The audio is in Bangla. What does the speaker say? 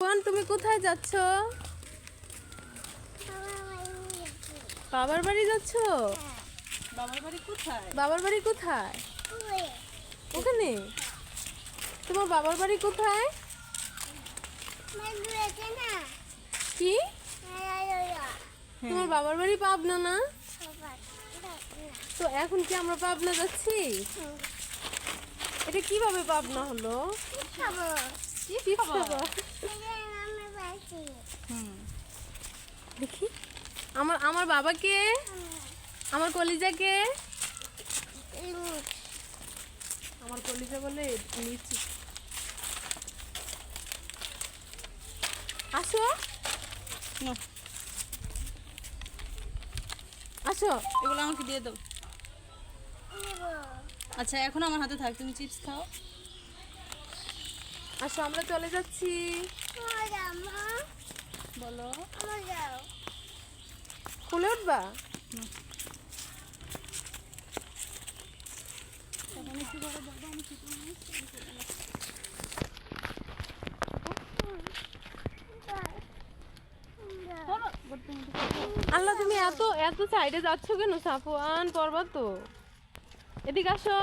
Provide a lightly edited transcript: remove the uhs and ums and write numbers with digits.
সাফওয়ান, তুমি কোথায় যাচ্ছ? বাবার বাড়ি যাচ্ছ? বাবার বাড়ি কোথায়? বাবার বাড়ি কোথায়? ওখানে? তোমার বাবার বাড়ি কোথায়? কি? তোমার বাবার বাড়ি পাবনা না? তো এখন কি আমরা পাবনা যাচ্ছি? এটা কিভাবে পাবনা হলো? কি খাবো? দেখি আমার আমার বাবাকে, আমার কলিজাকে, আমার কলিজা বলে নিচি। আসো না, আসো। এগুলো আমাকে দিয়ে দাও। আচ্ছা, এখন আমার হাতে থাক, তুমি চিপস খাও। আসো, আমরা চলে যাচ্ছি। বলো। খুলে উঠবা? আল্লাহ, তুমি এত এত সাইডে যাচ্ছ কেন সাফওয়ান? পড়বা তো, এদিকে আসো।